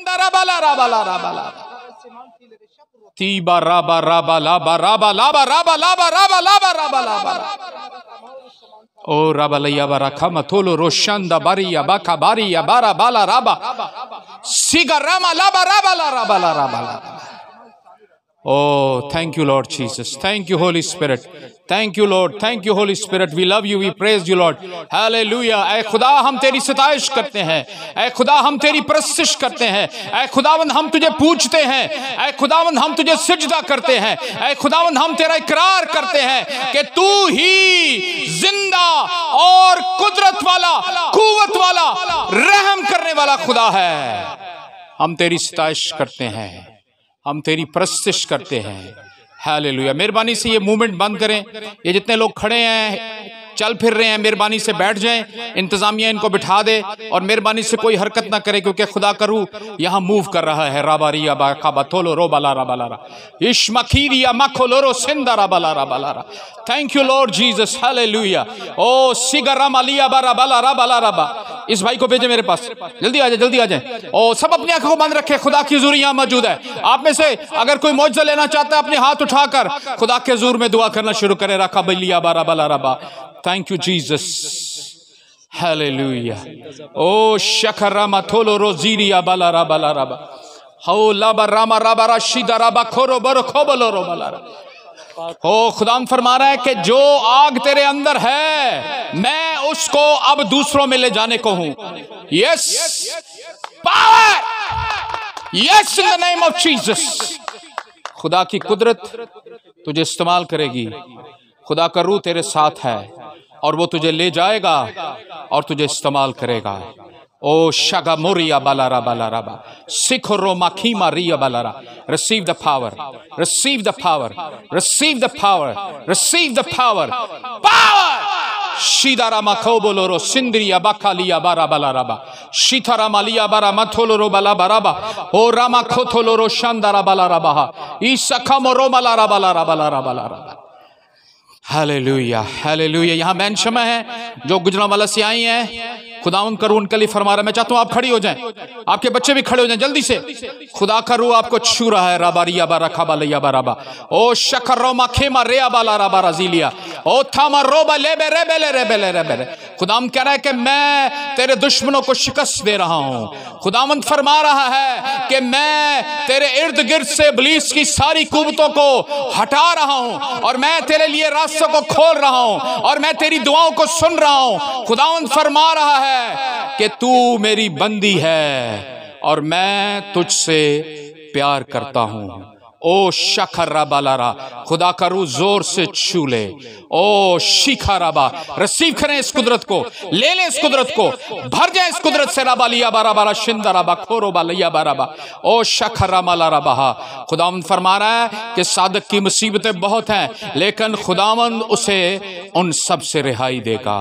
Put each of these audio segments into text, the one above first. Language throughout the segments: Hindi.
शंदरा बाला राबा ला राबा ला तीबा राबा राबा लाबा राबा लाबा राबा लाबा राबा लाबा राबा लाबा ओ राबा लैया बारा खमा थोलो रोशंदा बारिया बाका बारिया बारा बाला राबा सिगा रामा लाबा राबा ला राबा ला राबा ला। Oh, thank you, Lord Jesus. Thank you, Holy Spirit. Thank you, Lord. Thank you, Holy Spirit. We love you. We praise you, Lord. Hallelujah. ऐ खुदा हम तेरी सताइश करते हैं, ऐ खुदा हम तेरी प्रस्तुति करते हैं, ऐ खुदावंद हम तुझे पूजते हैं, ऐ खुदावंद हम तुझे सिजदा करते हैं, ऐ खुदावंद हम तेरा इकरार करते हैं कि तू ही जिंदा और कुदरत वाला, कुव्वत वाला, रहम करने वाला खुदा है। हम तेरी सताइश करते हैं, हम तेरी प्रस्तुति करते हैं। हालेलुया। मेहरबानी से ये मूवमेंट बंद करें। ये जितने लोग खड़े हैं, चल फिर रहे हैं, मेहरबानी से बैठ जाएं। इंतजामिया इनको बिठा दे और मेहरबानी से कोई हरकत ना करे, क्योंकि खुदा करूँ यहाँ मूव कर रहा है। राबारिया बाकाबा थोलो रो बालारा बालारा इश्मखीरिया मखोलोरो सिंदारा बालारा बालारा। Thank you Lord Jesus. Hallelujah. ओ सिगरा मालिया बारा बालारा बालारा बा। इस भाई को भेजे मेरे पास, जल्दी आ जाए, जल्दी आ जाए। ओ सब अपनी आंखों को बंद रखे, खुदा की हुजूर यहाँ मौजूद है। आप में से अगर कोई मौजज़ा लेना चाहता है, अपने हाथ उठाकर खुदा के हुजूर में दुआ करना शुरू करे। रखा बलिया बारा बालारा बा। Thank you, Jesus. Hallelujah. Oh, shakarama tholo roziria balara balaraba. Ho laba rama raba rashida raba khoro baro khobalo ro balara. ओ खुदा फरमा रहा है कि जो आग तेरे अंदर है, मैं उसको अब दूसरों में ले जाने को हूं। Yes power, yes in the name of Jesus. खुदा की कुदरत तुझे इस्तेमाल करेगी। खुदा का रूह तेरे साथ है और वो तुझे ले जाएगा और तुझे इस्तेमाल करेगा। ओ शगा मोरिया बालारा बालारा सिखरो माखीमा रिया बालारा। Receive the power, receive the power, receive the power, receive the power, power. शीदारा मखो बोलोरो सिंद्रिया बाकालिया बारा बालारा बा शीथारा मालिया बारा मथोलोरो बाला बाराबा। ओ रामा खोथोलोरो शानदारा बालारा बहा ईसखा मोरो बालारा बालारा बालारा बालारा। Hallelujah, hallelujah. यहाँ मैन शमा है जो गुजरांवाला से आई हैं। खुदाउन का रूह उनके लिए फरमा रहा है। मैं चाहता हूँ आप खड़ी हो जाएं, आपके बच्चे भी खड़े हो जाएं जल्दी से। खुदा का रूह आपको छू रहा है। राबारिया बारा खाबालिया बाराबा। ओ शकर रोमा खेमा रेया बाला राबा रजीलिया। ओ थामा रोबा लेबे रेबे ले रेबे ले रेबे। खुदाम कह रहा है कि मैं तेरे दुश्मनों को शिकस्त दे रहा हूँ। खुदावंद फरमा रहा है कि मैं तेरे इर्द गिर्द से इब्लीस की सारी कुव्वतों को हटा रहा हूँ और मैं तेरे लिए रास्तों को खोल रहा हूँ और मैं तेरी दुआओं को सुन रहा हूँ। खुदावंद फरमा रहा है कि तू मेरी बंदी है और मैं तुझसे प्यार करता हूँ। ओ शखरा बालारा। खुदा का रूह जोर से छू ले। ओ शिखा राबा। रिसीव करें इस कुदरत को, ले लें इस कुदरत को, भर जाए इस कुदरत से। राबालिया बारा बारा शिंदा राबा खोरो बालिया बाराबा। ओ शखरा माला राबा। खुदावंद फरमा रहा है कि सादक की मुसीबतें बहुत हैं, लेकिन खुदावंद उसे उन सब से रिहाई देगा।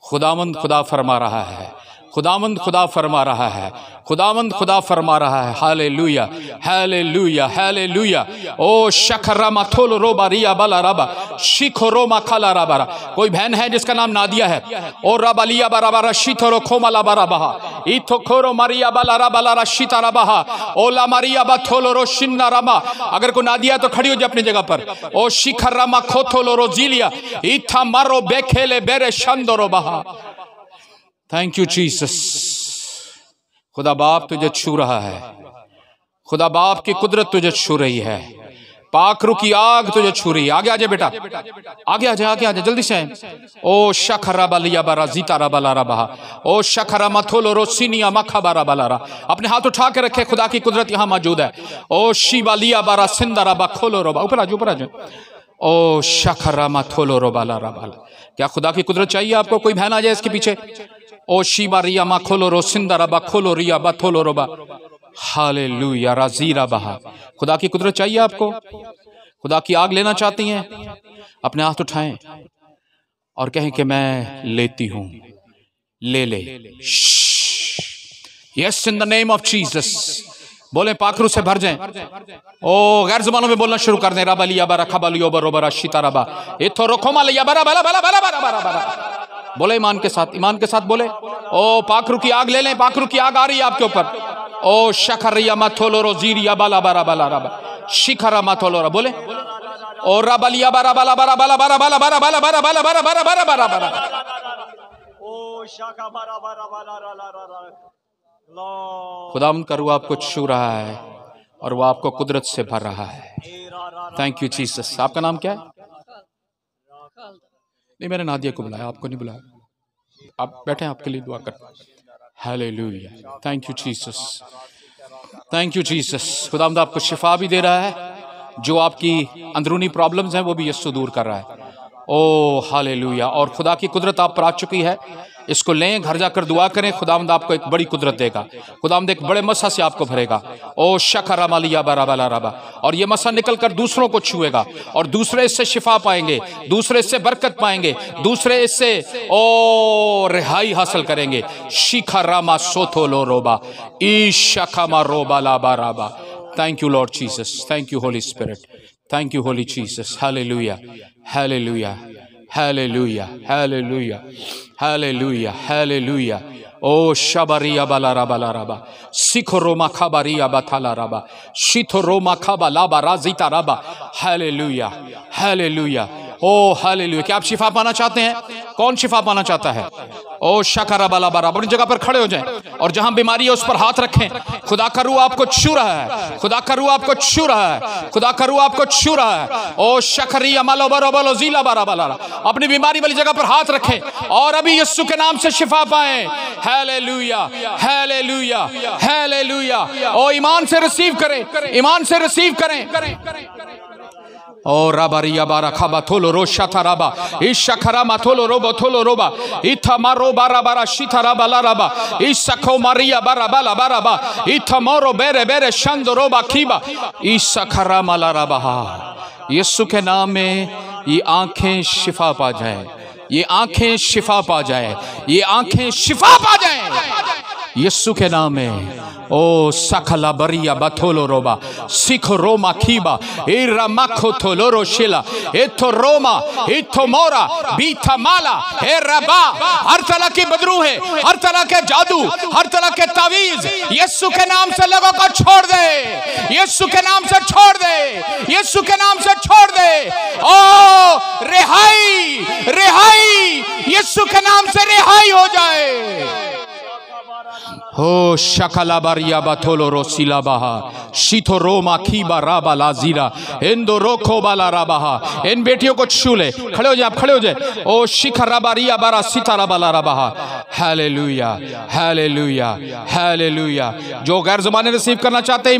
खुदावंद खुदा फरमा रहा है, खुदावंद खुदा फरमा रहा है, खुदावंद खुदा फरमा रहा है। Hallelujah, hallelujah, hallelujah. ओ शखरा मथोल रोबा रिया बाला रबा शिखो रोमा खाला रबा। कोई बहन है जिसका नाम नादिया है। ओ रबालिया बराबरा शीथरो खोमाला बराबहा इथो खोरो मारिया बाला रबाला रशीता रबहा ओला मारिया बथोलो रो शिन्ना रमा। अगर कोई नादिया तो खड़ी हो जाए अपनी जगह पर। ओ शिखर रमा खोथोलो रोजिलिया इथा मारो बेखेले बेरे शंदरो बहा। Thank you Jesus. खुदा बाप तुझे छू रहा है, खुदा बाप की कुदरत तुझे छू रही है, पाकरू की आग तुझे छू रही है। आगे आजा बेटा, आगे आजा, आगे आजा जल्दी से। ओ शखरा बालिया बारा जीता रा बालारा बहा। ओ शखरा मथोलो रोसिनिया मखा बारा बालारा। अपने हाथ उठा के रखे, खुदा की कुदरत यहाँ मौजूद है। ओ शिवालिया बारा सिंदारा बा खोलो रोबा। ऊपर आजा, ऊपर आजा। ओ शखरा मथोलो रोबाला बाला। क्या खुदा की कुदरत चाहिए आपको? कोई बहन आ जाए इसके पीछे। ओ शिवा रिया मा खोलो रो सिंदारा बा खोलो रिया बा थोलो रोबा। हालेलुया राजीरा बहा। खुदा की कुदरत चाहिए आपको? खुदा की आग लेना चाहती हैं? अपने हाथ उठाएं और कहें कि मैं लेती हूं। ले ले। Yes in the name of Jesus. बोले पाखरू से भर जाएं। ओ गैर ज़बानों में बोलना शुरू कर दें। रबालिया बरा खबालियो बरोबरा शितारबा इथो रोखोमा लिया बरा बरा बरा बरा बरा बरा बरा। बोले ईमान के साथ, ईमान के साथ बोले। ओ पाखरू की आग ले लें, पाखरू की आग आ रही है आपके ऊपर। ओ शकरिया माथोलो रोजीरिया बाला बारा बाला रबा शिखरा माथोलो रा बोले ओ रबलिया बारा बाला बारा बाला बारा बाला बारा बाला बारा बाला बारा बारा बारा बारा बारा ओ शाखा बारा बारा बाला रा रा रा रा। खुदावंद का रूह आपको छू रहा है और वो आपको कुदरत से भर रहा है। Thank you Jesus. आपका नाम क्या है? नहीं, मैंने नादिया को बुलाया, आपको नहीं बुलाया। आप बैठे हैं, आपके लिए दुआ कर। Hallelujah. Thank you Jesus, thank you Jesus. खुदावंद आपको शिफा भी दे रहा है, जो आपकी अंदरूनी प्रॉब्लम्स हैं वो भी यीशु दूर कर रहा है। ओ हालेलुया। और खुदा की कुदरत आप पर आ चुकी है, इसको लें, घर जाकर दुआ करें। खुदावंद आपको एक बड़ी कुदरत देगा, खुदावंद एक बड़े मसा से आपको भरेगा। ओ शकरा मालिया बारा बाला रबा। और ये मसा निकलकर दूसरों को छुएगा और दूसरे इससे शिफा पाएंगे, दूसरे इससे बरकत पाएंगे, दूसरे इससे ओ रिहाई हासिल करेंगे। शिखा रामा सोथो लो रोबा ई शखमा रोबा ला बाराबा। Thank you Lord Jesus, thank you Holi spirit, thank you holy Jesus. Hallelujah, hallelujah, hallelujah, hallelujah, hallelujah, hallelujah. ओ शबरिया बाला रबा ला रबा सिखो रोमा खबरिया बथाला रबा शिथो रोमा खबा लाबा राजिता रबा। हालेलुया, हालेलुया, ओ हालेलुया। क्या आप शिफा पाना चाहते हैं? कौन शिफा पाना चाहता है? ओ शकरा बाला बारा। अपनी जगह पर खड़े हो जाएं और जहां बीमारी है उस पर हाथ रखें। खुदा का रूह आपको छू रहा है, खुदा का रूह आपको छू रहा है, खुदा का रूह आपको छू रहा है। ओ शकरिया मालो बरो बलो जीला बारा बाला। अपनी बीमारी वाली जगह पर हाथ रखें और अभी यीशु के नाम से शिफा पाएं। Hallelujah, hallelujah, hallelujah. ओ ईमान से रिसीव करें, ईमान से रिसीव करें। ओ राबारिया बारा खाबा थोलो रोशा था राबा इशखरा माथोलो रोबो थोलो रोबा इथमारो बारा बारा शिथरा बाला राबा इशखो मारिया बारा बाला बारा बा इथमोरो बेरे बेरे शंदो रोबा खीबा इशखरा माला राबा। यीशु के नाम में ये आंखें शिफा पा जाए, ये आंखें शिफा पा जाए, ये आंखें शिफा पा जाए यीशु के नाम में। ओ सकला बरिया बथोलो रोबा सिखो रोमा खीबा इरा मखो थोलो रोशिला एथो रोमा इथो मोरा बीथा माला ए रबा। हर तरह की बदरू है, हर तरह के जादू, हर तरह के तावीज यीशु के नाम से लोगों को छोड़ दे, यीशु के नाम से छोड़ दे, यीशु के नाम से छोड़ दे। ओ रिहाई, रिहाई, यीशु के नाम से रिहाई हो जाए। हो शकला बारिया बथोलो रोसिला बहा शीथो रोमा खीबा राबा लाजीरा इंदो रोखो बाला राबा। इन बेटियों को छू ले, खड़े हो जाए, आप खड़े हो जाए। ओ शिखर राबारिया बारा सितारा बाला राबा। Hallelujah, hallelujah, hallelujah. जो गैर ज़ुबानें रिसीव करना चाहते हैं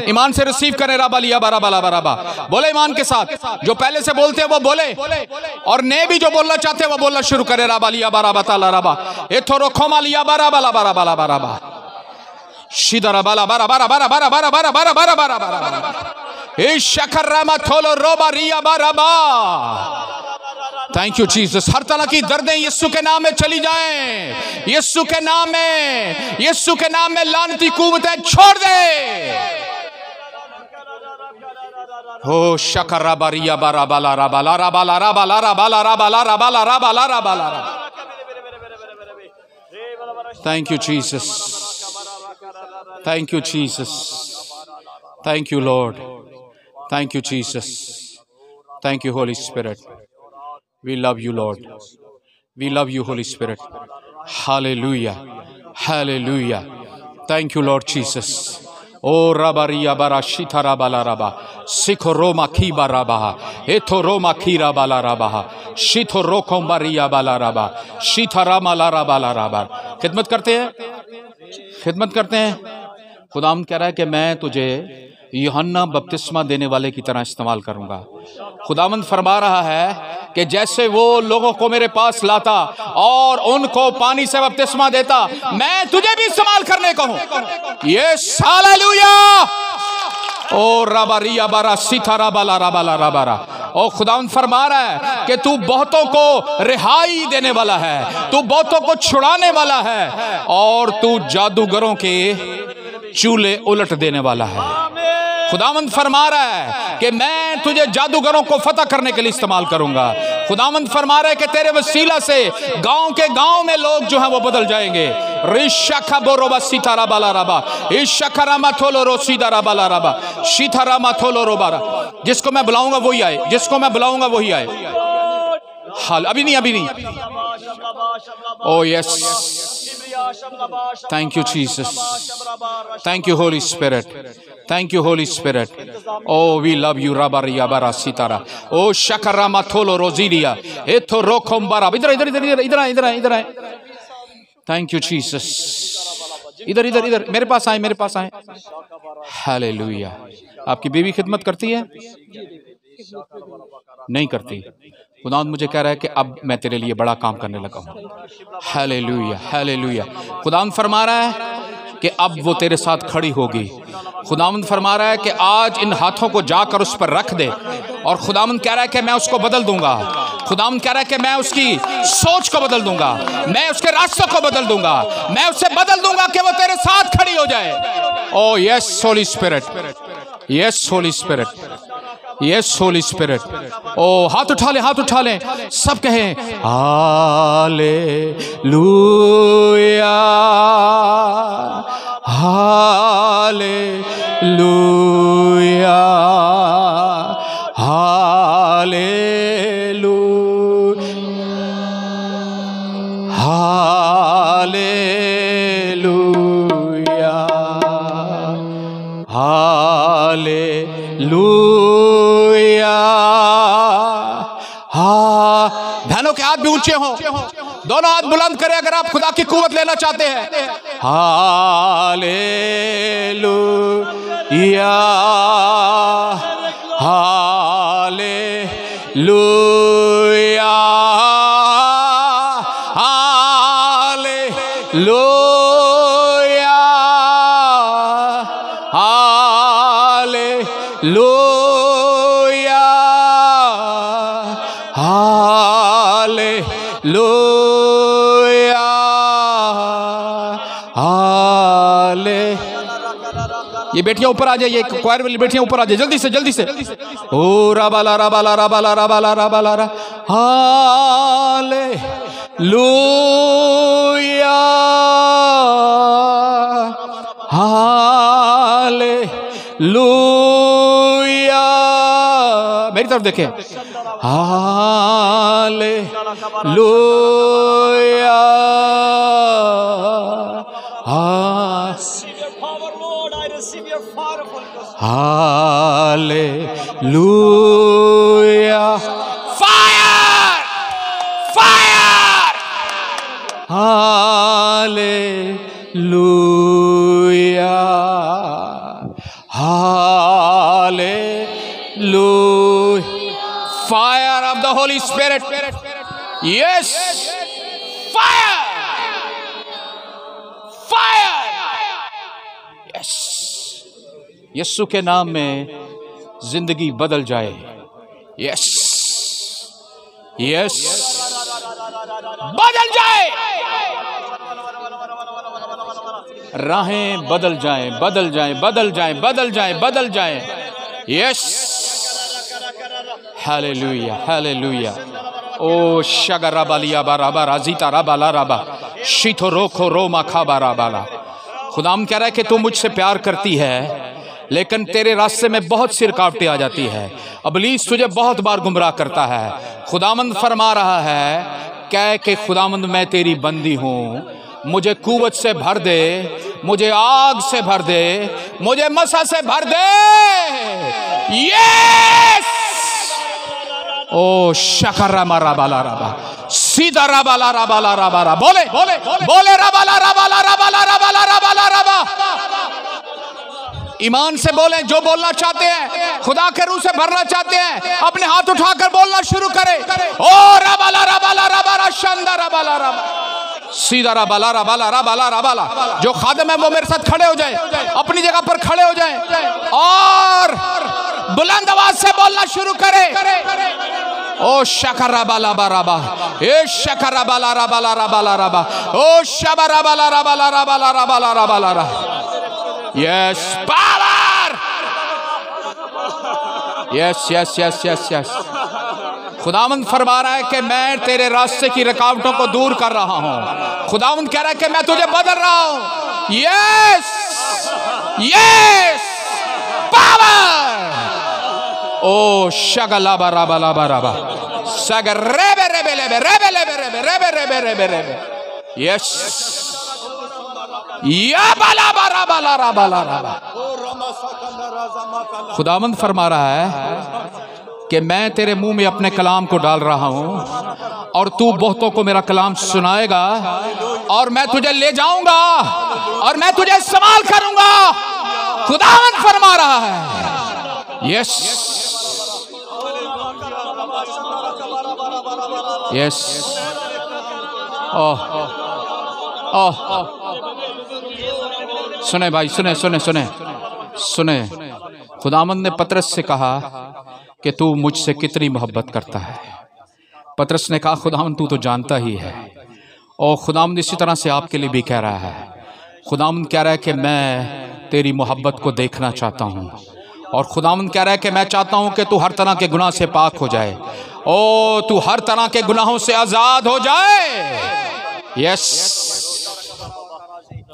ईमान से रिसीव करें। राबालिया बारा बाला बारा बोले ईमान के साथ। जो पहले से बोलते हैं वो बोले और नए भी जो बोलना चाहते हैं वो बोलना शुरू करें। राबालिया बारा बताला राबा एथो रोखो मालिया बारा बाला बारा बाला बारा शिदरा बाला बारा बारा बारा बारा बारा बारा बारा बारा बारा बारा इस शकर्रामा थोलो रोबा रिया बारा बा। Thank you Jesus. हर तरह की दर्दें यीशु के नाम में चली जाएं, यीशु के नाम में, यीशु के नाम में लानती कुव्वतें छोड़ दे। हो शकर्रा बारिया बारा बाला रा बाला रा बाला रा बाला रा बाला रा बाला रा बाला रा बाला रा बाला रा। Thank you Jesus, thank you Jesus, thank you Lord, thank you Jesus, thank you Holy Spirit, we love you Lord, we love you Holy Spirit. Hallelujah, hallelujah. Thank you Lord Jesus. O rabaria bara shithara bala raba sikho roma khiba raba etho roma khira bala raba shitho rokom baria bala raba shithara mala raba la raba। खिदमत करते हैं, खिदमत करते हैं। खुदाम कह रहा है कि मैं तुझे यूहन्ना बपतिस्मा देने वाले की तरह इस्तेमाल करूंगा। खुदावंद फरमा रहा है कि जैसे वो लोगों को मेरे पास लाता और उनको पानी से बपतिस्मा देता, मैं तुझे भी इस्तेमाल करने को हूं। ये हालेलुया। ओ रबारिया बारा सितारा बाला रबाला रबारा। ओ खुदावंद फरमा रहा है कि तू बहुतों को रिहाई देने वाला है, तू बहुतों को छुड़ाने वाला है और तू जादूगरों के चूल्हे उलट देने वाला है। खुदावंद फरमा रहा है कि मैं तुझे जादूगरों को फतह करने के लिए इस्तेमाल करूंगा। खुदावंद फरमा रहे कि तेरे वसीला से गांव के गांव में लोग जो हैं वो बदल जाएंगे। रिशखा बोरोबा सीतारा बाला रबा इशखरा मथोलो रो सीतारा बाला रबा सीतारा मथोलो रोबारा। जिसको मैं बुलाऊंगा वही आए, जिसको मैं बुलाऊंगा वही आए। हाल अभी नहीं। Oh yes, thank you Jesus, thank you Holi spirit, thank you Holi spirit. Oh we love you रबा रिया बारा सीतारा ओ शकरा मथोलो रोजीरिया एथो रोखम बारा। इधर थैंक यू जीसस। इधर मेरे पास आए। हालेलुया। आपकी बीवी खिदमत करती है? नहीं करती। खुदावंद मुझे कह रहा है कि अब मैं तेरे लिए बड़ा काम करने लगा हूँ। Hallelujah, hallelujah. खुदावंद फरमा रहा है कि अब वो तेरे साथ खड़ी होगी। खुदावंद फरमा रहा है कि आज इन हाथों को जाकर उस पर रख दे, और खुदावंद कह रहा है कि मैं उसको बदल दूंगा। खुदावंद कह रहा है कि मैं उसकी सोच को बदल दूंगा, मैं उसके रास्तों को बदल दूंगा, मैं उसे बदल दूंगा कि वो तेरे साथ खड़ी हो जाए। ओ yes Holy Spirit, yes Holy Spirit, yes Holy spirit. ओ हाथ उठा ले सब कहें hallelujah, hallelujah, hallelujah, hallelujah, hallelujah. हाँ, बहनों के हाथ भी ऊंचे हों, दोनों हाथ बुलंद करें अगर आप खुदा की कुव्वत लेना चाहते हैं। Hallelujah, hallelujah, hallelujah, hallelujah, hallelujah, हाले। ये बेटियां ऊपर आ जाइए, क्वायर वाली बेटियां ऊपर आ जाइए, जल्दी से। ओ राबाला राबाला राबाला राबाला राबाला रा हालेलुया, हालेलुया। मेरी तरफ देखें। Hallelujah, hallelujah. Fire, fire, hallelujah, hallelujah. Fire of the Holy Spirit. Yes. Fire. Fire. Yes. यीशु के नाम में जिंदगी बदल जाए। Yes. Yes. बदल जाए, राहें बदल जाएं, बदल जाएं, बदल जाएं, बदल जाएं, बदल जाएं। Yes. Hallelujah, hallelujah. ओ शगराबालिया बाराबा राजीता राबाला राबा शीथो रोखो रोमा खाबारा बाला। खुदाम कह रहा है कि तू मुझसे प्यार करती है, लेकिन तेरे रास्ते में बहुत सी रुकावटें आ जाती है। इब्लीस तुझे बहुत बार गुमराह करता है। खुदावंद फरमा रहा है कह के खुदावंद मैं तेरी बंदी हूँ, मुझे कुव्वत से भर दे, मुझे आग से भर दे, मुझे मसा से भर दे। यस। ओ शकरा मारा बाला राबा सीधा राबाला राबाला राबाला बोले बोले बोले राबाला राबाला राबाला राबाला राबाला राबा। ईमान से बोले, जो बोलना चाहते हैं, खुदा के रूह से भरना चाहते हैं, अपने हाथ उठाकर बोलना शुरू करें। ओ राबाला राबाला राबाला शानदार राबाला राबा सीधा राबाला राबाला राबाला राबाला। जो खादम है वो मेरे साथ खड़े हो जाए, अपनी जगह पर खड़े हो जाए और बुलंद आवाज से बोलना शुरू करें। ओ शकरा बाला बाराबा ए शकरा बाला राबाला राबाला राबा ओ शबरा बाला राबाला राबाला राबाला राबाला रा। Yes power. Yes yes yes yes yes खुदावंद फरमा रहा है कि मैं तेरे रास्ते की रुकावटों को दूर कर रहा हूं। खुदावंद कह रहा है कि मैं तुझे बदल रहा हूं। Yes yes power. ओ शगला बरा बला बरा बा सग रेबे रेबे लेबे रेबे लेबे रेबे रेबे रेबे रेबे रेबे। यस या बला बरा बला रा बला रा बा। खुदावंद फरमा रहा है कि मैं तेरे मुंह में अपने कलाम को डाल रहा हूं और तू बहुतों को मेरा कलाम सुनाएगा और मैं तुझे ले जाऊंगा और मैं तुझे इस्तेमाल करूंगा। खुदावंद फरमा रहा है। यस यस ओह ओह सुने भाई सुने सुने सुने सुने। खुदावंद ने पतरस से कहा कि तू मुझसे कितनी मोहब्बत करता है। पतरस ने कहा खुदावंद तू तो जानता ही है। और खुदावंद इसी तरह से आपके लिए भी कह रहा है। खुदावंद कह रहा है कि मैं तेरी मोहब्बत को देखना चाहता हूँ और खुदावंद कह रहा है कि मैं चाहता हूँ कि तू हर तरह के गुनाह से पाक हो जाए। ओ तू हर तरह के गुनाहों से आजाद हो जाए। Yes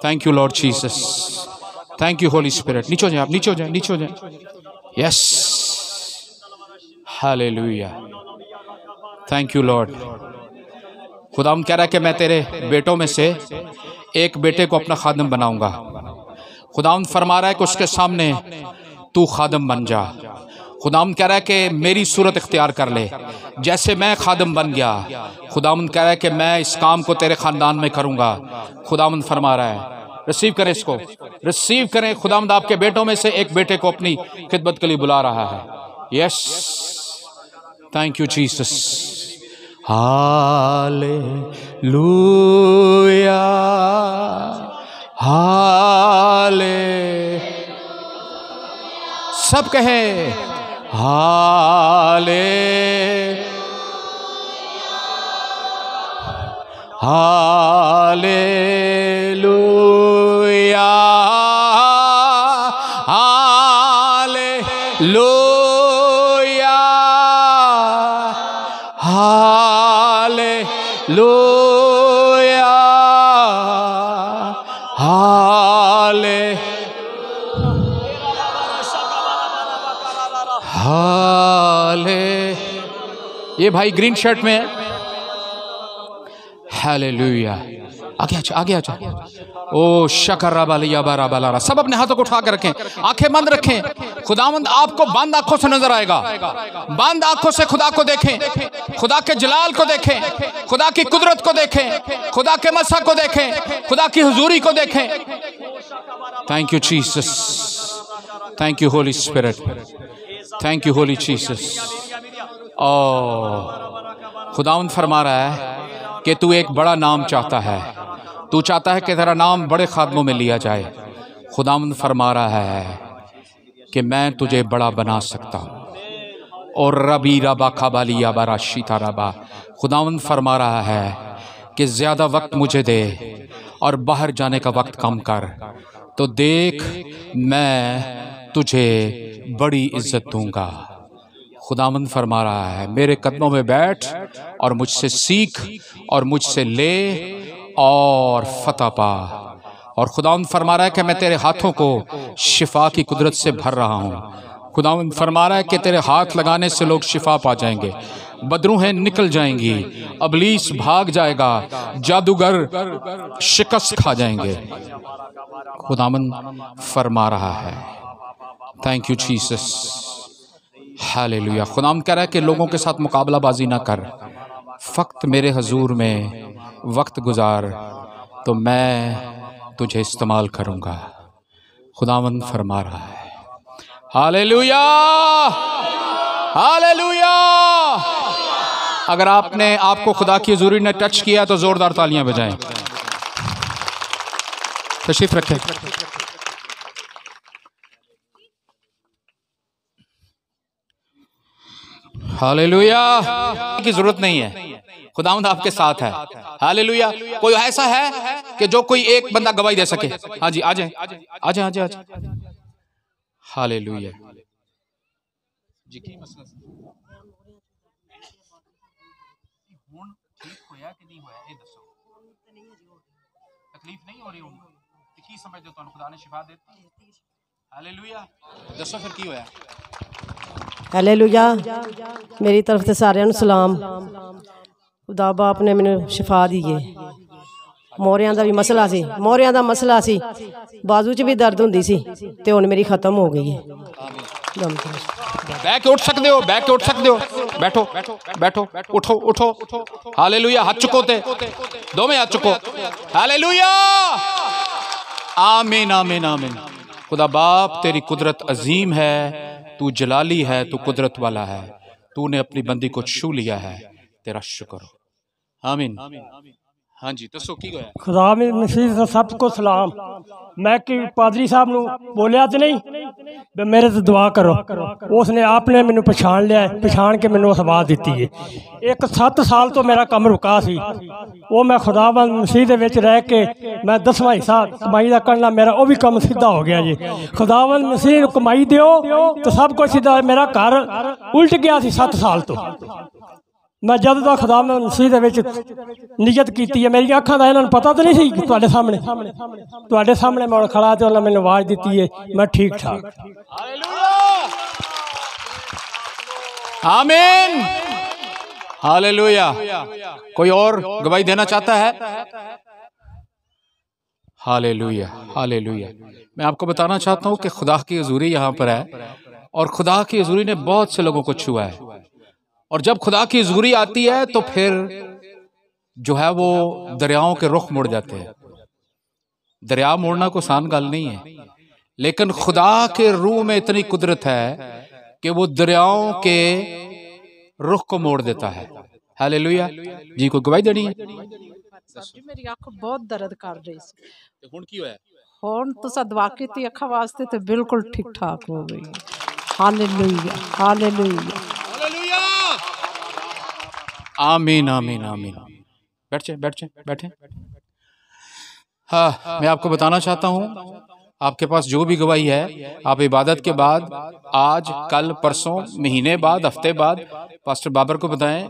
thank you Lord Jesus, thank you Holi spirit. नीचे हो जाए आप, नीचे हो जाए, नीचे हो जाए। Yes hallelujah thank you Lord. खुदावंद कह रहा है कि मैं तेरे बेटों में से एक बेटे को अपना खादम बनाऊंगा। खुदावंद फरमा रहा है कि उसके सामने तू खादम बन जा। खुदावंद कह रहा है कि मेरी सूरत इख्तियार कर ले जैसे मैं खादम बन गया। खुदावंद कह रहा है कि मैं इस काम को तेरे खानदान में करूंगा। खुदावंद फरमा रहा है रिसीव करें, इसको रिसीव करें। खुदावंद आपके बेटों में से एक बेटे को अपनी खिदमत के लिए बुला रहा है। Yes thank you Jesus. Hallelujah हाले सब कहे हाले हालेलुया हालेलुया हालेलुया हाले हाले। ये भाई ग्रीन शर्ट में है। हालेलुया आगे आजा आगे आजा। ओ शकरा बालिया बारा बालारा। सब अपने हाथों को उठा कर रखें, आंखें बंद रखें। खुदावंद आपको बंद आंखों से नजर आएगा। बंद आंखों से खुदा को देखें, खुदा के जलाल को देखें, खुदा की कुदरत को देखें, खुदा के मसा को देखें, खुदा की हुजूरी को देखें। Thank you Jesus, thank you Holi spirit, thank you holy Jesus. ओ खुदावंद फरमा रहा है कि तू एक बड़ा नाम चाहता है। तू चाहता है कि तेरा नाम बड़े खादमों में लिया जाए। खुदावंद फरमा रहा है कि मैं तुझे बड़ा बना सकता हूँ। और रबी रबा खबाली या बारा शीता रबा। खुदावंद फरमा रहा है कि ज़्यादा वक्त मुझे दे और बाहर जाने का वक्त कम कर, तो देख मैं तुझे बड़ी इज्जत दूंगा। खुदावंद फरमा रहा है मेरे कदमों में बैठ और मुझसे सीख और मुझसे ले और फतह पा। और खुदावंद फरमा रहा है कि मैं तेरे हाथों को शिफा की कुदरत से भर रहा हूँ। खुदावंद फरमा रहा है कि तेरे हाथ लगाने से लोग शिफा पा जाएंगे, बदरूहें निकल जाएंगी, अबलीस भाग जाएगा, जादूगर शिकस्त खा जाएंगे। खुदावंद फरमा रहा है थैंक यू जीसस। हालेलुया। खुदावंद कह रहा है कि लोगों के साथ मुकाबलाबाजी ना कर, फक्त मेरे हजूर में वक्त गुजार तो मैं तुझे इस्तेमाल करूंगा। खुदावंद फरमा रहा है हालेलुया हालेलुया। अगर आपने आपको खुदा की हुजूरी ने टच किया तो जोरदार तालियां बजाएं। तशरीफ रखें। हालेलुया की जरूरत नहीं है, खुदावंद आपके साथ है। हालेलुया। कोई ऐसा है कि जो कोई एक बंदा गवाही दे सके? हाँ जी आ जाए आ जाए आ जाए। हालेलुया। ठीक होया कि नहीं होया ये दसो तकलीफ नहीं हो रही उनको ते की समझदे हो तुहानू खुदा ने शिफा देती हालेलुया दसो फिर की होया हालेलुया मेरी तरफ से साਰਿਆਂ ਨੂੰ सलाम खुदा बाप ने मैंने शिफा दी है मोहरियां दा भी मसला सी मोहरियां दा मसला सी बाजू च भी दर्द हुंदी सी ते हुण मेरी खत्म हो गई है बैठ के उठ सकते हो बैठ के उठ सकते हो बैठो बैठो उठो उठो हालेलुया हाथ चुको ते दो में हाथ चुको हालेलुया आमीन आमीन आमीन खुदा बाप तेरी कुदरत अजीम है तू जलाली है तू कुदरत वाला है तूने अपनी बंदी को छू लिया है तेरा शुक्र आमीन हाँ जी दसो की होया खुदा में मसीह सब को सलाम मैं कि पादरी साहब ਨੂੰ बोलिया तो नहीं भी मेरे तो दुआ करो उसने आपने मैनू पछाण लिया पछाण के मैनू आवाज़ दी है एक 7 साल तो मेरा कम रुका सी वो मैं खुदावंद मसीह दे विच रह के मैं 10वां हिस्सा कमाई का करना मेरा वो भी कम सीधा हो गया जी खुदावंद मसीह नू कमाई दिओ तो सब कुछ सीधा मेरा घर उल्ट गया सी 7 साल तो मैं जब तक खुदा में मसीह दे विच नियत की है मेरी अखां का इन्होंने पता तो नहीं सी तुहाडे सामने मैं खड़ा तो उन्होंने मैंने आवाज़ दी है मैं ठीक ठाक आमीन हालेलुया कोई और गवाही देना चाहता है हालेलुया हालेलुया मैं आपको बताना चाहता हूँ कि खुदा की हजूरी यहाँ पर है और खुदा की हजूरी ने बहुत से लोगों को छुआ है और जब खुदा की हजूरी आती है तो फिर जो है वो दरियाओं के रुख मुड़ जाते हैं दरिया मोड़ना को आसान गल नहीं है लेकिन खुदा के रूह में इतनी कुदरत है कि वो दरियाओं के रुख को मोड़ देता है हालेलुया जी कोई गवाही देनी है जी मेरी अख बहुत दर्द कर रही सी हुण की होया हुण तुसां दुआ कीती अखां वास्ते ते बिल्कुल ठीक ठाक हो गई हालेलुया हालेलुया आमीन आमीन आमीन बैठे बैठे हाँ मैं आपको बताना चाहता हूँ आपके पास जो भी गवाही है आप इबादत के बाद आज कल परसों महीने बाद हफ्ते बाद पास्टर बाबर को बताएं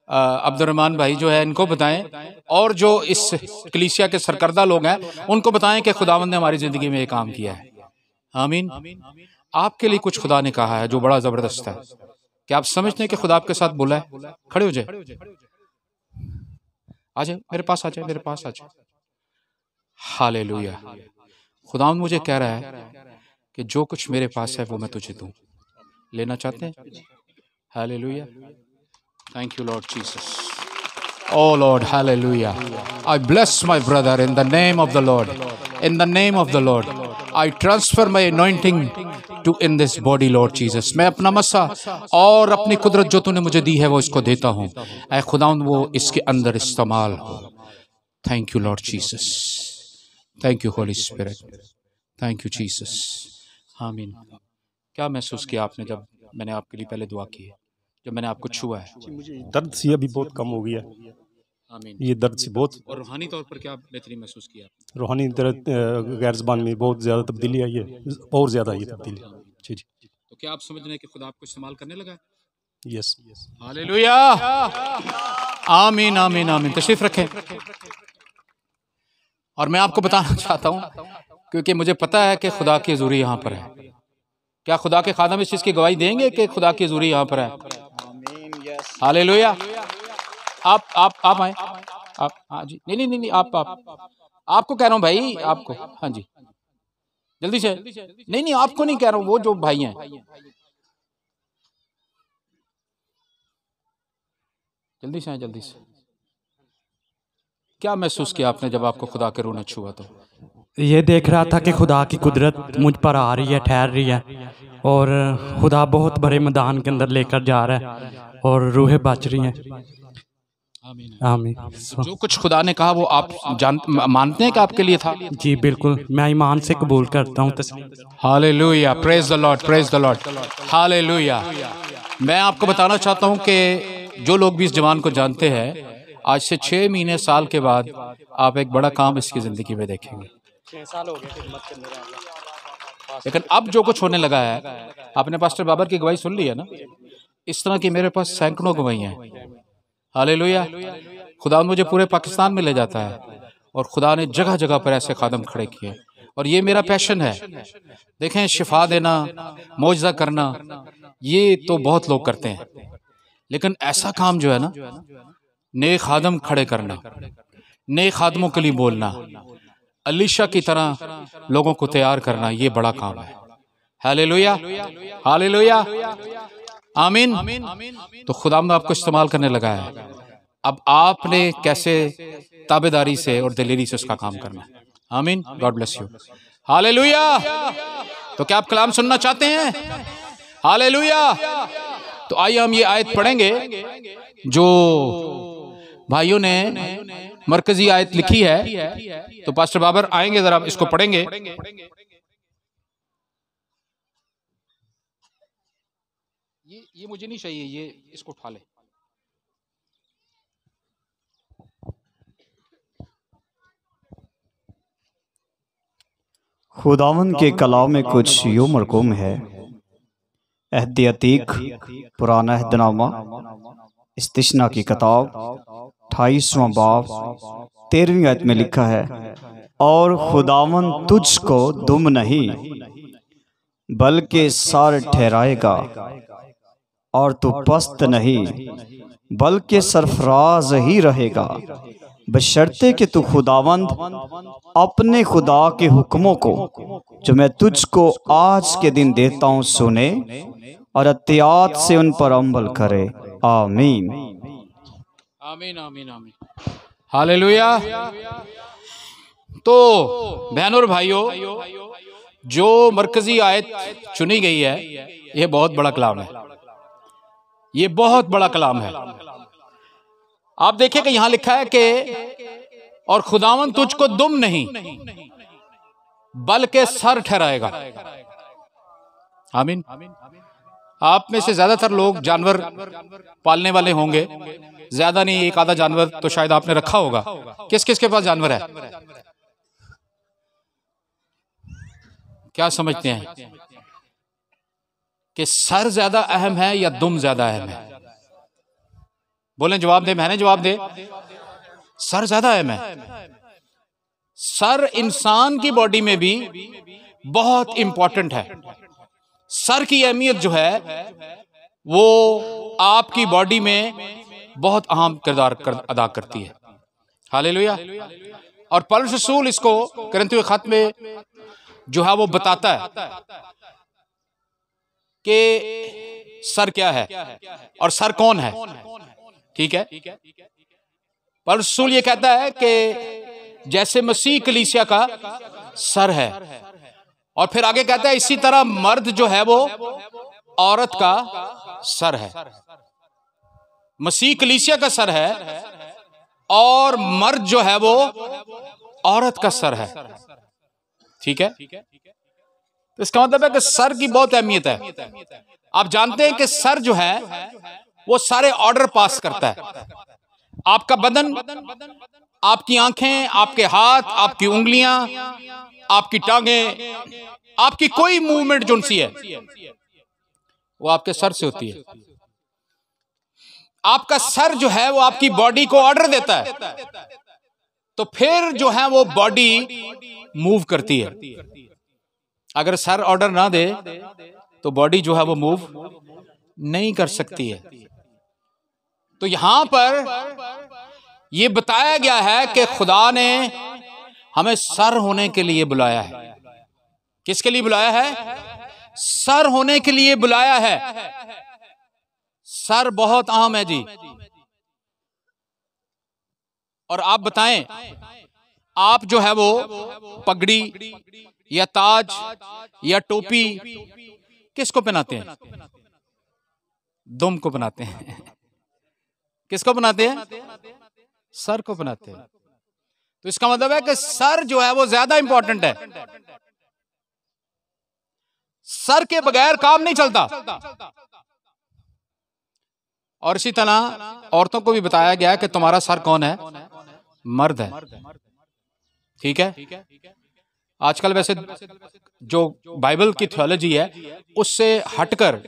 अब्दुर्रहमान भाई जो है इनको बताएं और जो इस कलीसिया के सरकर्दा लोग हैं उनको बताएं कि खुदावंद ने हमारी जिंदगी में ये काम किया है आमीन आपके लिए कुछ खुदा ने कहा है जो बड़ा जबरदस्त है क्या आप समझते हैं कि खुदा आपके साथ बोला है खड़े हो जाए आ जाए मेरे पास आ जाए मेरे पास आ जाए हालेलुया खुदावंद मुझे कह रहा है कि जो कुछ मेरे पास है वो मैं तुझे दूं लेना चाहते हैं hallelujah thank you Lord Jesus Oh Lord, hallelujah. I bless my brother in the name of the Lord. In the name of the Lord. I transfer my anointing to in this body, Lord Jesus. मैं अपना मसा और अपनी कुदरत जो तूने मुझे दी है वो इसको देता हूँ ऐ खुदावंद वो इसके अंदर इस्तेमाल हो thank you Lord Jesus thank you Holi spirit thank you Jesus आमीन क्या महसूस किया आपने जब मैंने आपके लिए पहले दुआ की है जब मैंने आपको छुआ है मुझे दर्द से अभी बहुत कम हो गया आमीन ये दर्द से बहुत और रूहानी तौर पर क्या बेहतरी महसूस किया रूहानी दर्द गैर ज़बान में बहुत ज़्यादा तब्दीली आई है और ज़्यादा आई है तब्दीली जी जी तो क्या आप समझ रहे हैं कि खुदा आपको इस्तेमाल करने लगा यस हालेलुया आमीन आमीन आमीन तशरीफ रखें और मैं आपको बताना चाहता हूँ क्योंकि मुझे पता है कि खुदा की हजूरी यहाँ पर है क्या खुदा के खादम इस चीज़ की गवाही देंगे कि खुदा की हजूरी यहाँ पर है हालेलुया आप आए आप हाँ जी नहीं आप आपको कह रहा हूँ भाई आपको हाँ जी जल्दी से नहीं आपको नहीं कह रहा हूँ वो जो भाई हैं जल्दी से क्या महसूस किया आपने जब आपको खुदा के रूह ने छुआ तो ये देख रहा था कि खुदा की कुदरत मुझ पर आ रही है ठहर रही है और खुदा बहुत बड़े मैदान के अंदर लेकर जा रहा है और रूहें बच रही हैं आमीन जो कुछ खुदा ने कहा वो आप मानते हैं कि आपके लिए था जी बिल्कुल मैं ईमान से कबूल करता हूँ hallelujah praise the Lord hallelujah मैं आपको बताना चाहता हूँ कि जो लोग भी इस जवान को जानते हैं आज से 6 महीने साल के बाद आप एक बड़ा काम इसकी जिंदगी में देखेंगे 6 साल हो गए लेकिन अब जो कुछ होने लगा है आपने पास्टर बाबर की गवाही सुन ली है ना इस तरह की मेरे पास सैकड़ों गवाही हैं हालेलुया खुदा मुझे पूरे पाकिस्तान में ले जाता है और खुदा ने जगह जगह पर ऐसे खादम खड़े किए और ये मेरा पैशन है। देखें, शिफा देना, मौजज़ा करना, ये तो बहुत लोग करते हैं, लेकिन ऐसा काम जो है ना, नए खादम खड़े करना, नए खादमों के लिए बोलना, अलीशा की तरह लोगों को तैयार करना, ये बड़ा काम है। हालेलुया, हालेलुया, आमीन। तो खुदा आपको इस्तेमाल करने लगा है, अब आपने कैसे ताबेदारी से और दिलेरी से उसका काम करना है। आमीन। God bless you. हालेलुया। तो क्या आप कलाम सुनना चाहते हैं? हालेलुया। तो आइए हम ये आयत पढ़ेंगे जो भाइयों ने मरकजी आयत लिखी है। तो पास्टर बाबर आएंगे, जरा इसको पढ़ेंगे। ये मुझे नहीं चाहिए, ये इसको उठा ले। खुदावन के कलाम में कुछ यूं मरकूम है। अहद अतीक पुराना अहदनामा इस्तिश्ना की किताब 28वां बाब 13वीं आयत में लिखा है, और खुदावन तुझको दुम नहीं बल्कि सर ठहराएगा, और तू पस्त नहीं बल्कि सरफराज ही रहेगा, बशर्ते कि तू खुदावंद अपने खुदा के हुक्मों को जो मैं तुझको आज के दिन देता हूँ सुने और एहतियात से उन पर अमल करे। आमीन, आमीन, आमीन, आमीन। हालेलुया। तो बहनों और भाइयों, जो मरकजी आयत चुनी गई है, यह बहुत बड़ा कलाम है, ये बहुत बड़ा कलाम है। आप देखिए कि यहां लिखा है कि और खुदावन तुझको दुम नहीं बल्कि सर ठहराएगा। आमीन। आप में से ज्यादातर लोग जानवर पालने वाले होंगे, ज्यादा नहीं, एक आधा जानवर तो शायद आपने रखा होगा। किस किस के पास जानवर है? क्या समझते हैं कि सर ज्यादा अहम है या दुम ज्यादा अहम है? बोलें, जवाब दे, मैंने जवाब दे। सर ज्यादा अहम है। सर इंसान की बॉडी में भी बहुत इंपॉर्टेंट है। सर की अहमियत जो है वो आपकी बॉडी में बहुत अहम किरदार अदा करती है। हालेलुया। और पौलुस रसूल इसको करंथियों के खत में जो है वो बताता है कि सर क्या है और सर कौन है। ठीक है, पौलुस रसूल ये कहता है कि जैसे मसीह कलीसिया का सर है, और फिर आगे कहता है इसी तरह मर्द जो है वो औरत का सर है। मसीह कलीसिया का सर है और मर्द जो है वो औरत का सर है। ठीक है, तो इसका मतलब है कि सर की बहुत अहमियत है। आप जानते हैं कि सर जो है वो सारे ऑर्डर पास करता है। आपका बदन, आपकी आंखें, आपके हाथ, आपकी उंगलियां, आपकी टांगें, आपकी कोई मूवमेंट जो सी है वो आपके सर से होती है। आपका सर जो है वो आपकी बॉडी को ऑर्डर देता है, तो फिर जो है वो बॉडी मूव करती है। अगर सर ऑर्डर ना दे तो बॉडी जो है वो मूव नहीं कर सकती है। तो यहां पर यह बताया गया है कि खुदा ने हमें सर होने के लिए बुलाया है। किसके लिए बुलाया है? सर होने के लिए बुलाया है। सर बहुत अहम है जी। और आप बताएं, आप जो है वो पगड़ी या ताज या टोपी किसको पहनाते हैं? दुम को पहनाते हैं। किसको पहनाते हैं? सर को पहनाते हैं। तो इसका मतलब है कि सर जो है वो ज्यादा इंपॉर्टेंट है। सर के बगैर काम नहीं चलता। और इसी तरह औरतों को भी बताया गया है कि तुम्हारा सर कौन है? मर्द है। ठीक है, आजकल वैसे जो बाइबल की थियोलॉजी है उससे हटकर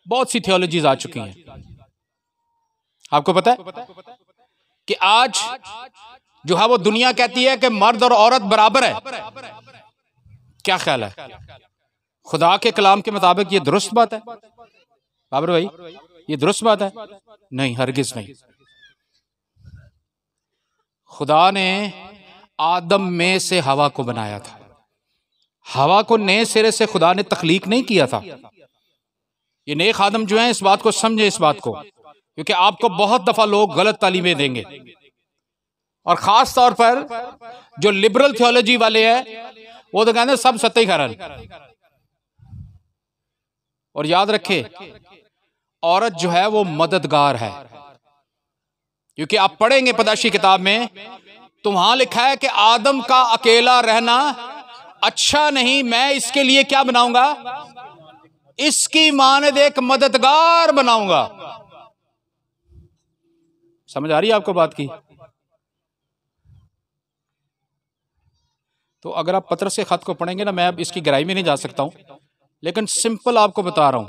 बहुत सी थियोलॉजीज आ चुकी हैं। आपको पता है कि आज जो है वो दुनिया कहती है कि मर्द और औरत बराबर है। क्या ख्याल है? खुदा के कलाम के मुताबिक ये दुरुस्त बात है बाबर भाई? ये दुरुस्त बात है? नहीं, हरगिज नहीं। खुदा ने आदम में से हवा को बनाया था। हवा को नए सिरे से खुदा ने तख्लीक नहीं किया था। ये नेक आदम जो हैं इस बात को समझे, इस बात को, क्योंकि आपको बहुत दफा लोग गलत तालीमें देंगे, और खास तौर पर जो लिबरल थियोलॉजी वाले हैं वो तो कहते हैं सब सत्य खरन। और याद रखे, औरत जो है वो मददगार है, क्योंकि आप पढ़ेंगे पैदाइशी किताब में तो वहां लिखा है कि आदम का अकेला रहना अच्छा नहीं, मैं इसके लिए क्या बनाऊंगा? इसकी मानद एक मददगार बनाऊंगा। समझ आ रही है आपको बात की? तो अगर आप पत्र से खत को पढ़ेंगे ना, मैं अब इसकी गहराई में नहीं जा सकता हूं, लेकिन सिंपल आपको बता रहा हूं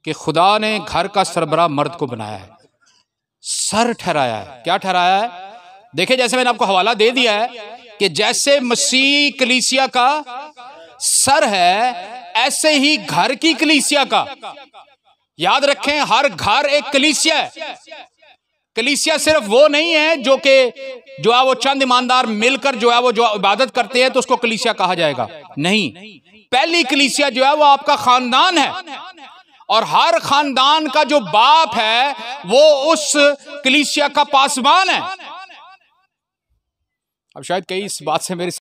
कि खुदा ने घर का सरबराह मर्द को बनाया है, सर ठहराया है। क्या ठहराया है? देखिए, जैसे मैंने आपको हवाला दे दिया है कि जैसे मसीह कलीसिया का सर है, ऐसे ही घर की कलीसिया का। याद रखें, हर घर एक कलीसिया है। कलीसिया सिर्फ वो नहीं है जो है वो चंद ईमानदार मिलकर जो है वो जो इबादत करते हैं तो उसको कलीसिया कहा जाएगा। नहीं, पहली कलीसिया जो है वो आपका खानदान है, और हर खानदान का जो बाप है वो उस कलीसिया का पासबान है। अब शायद कई इस बात से मेरी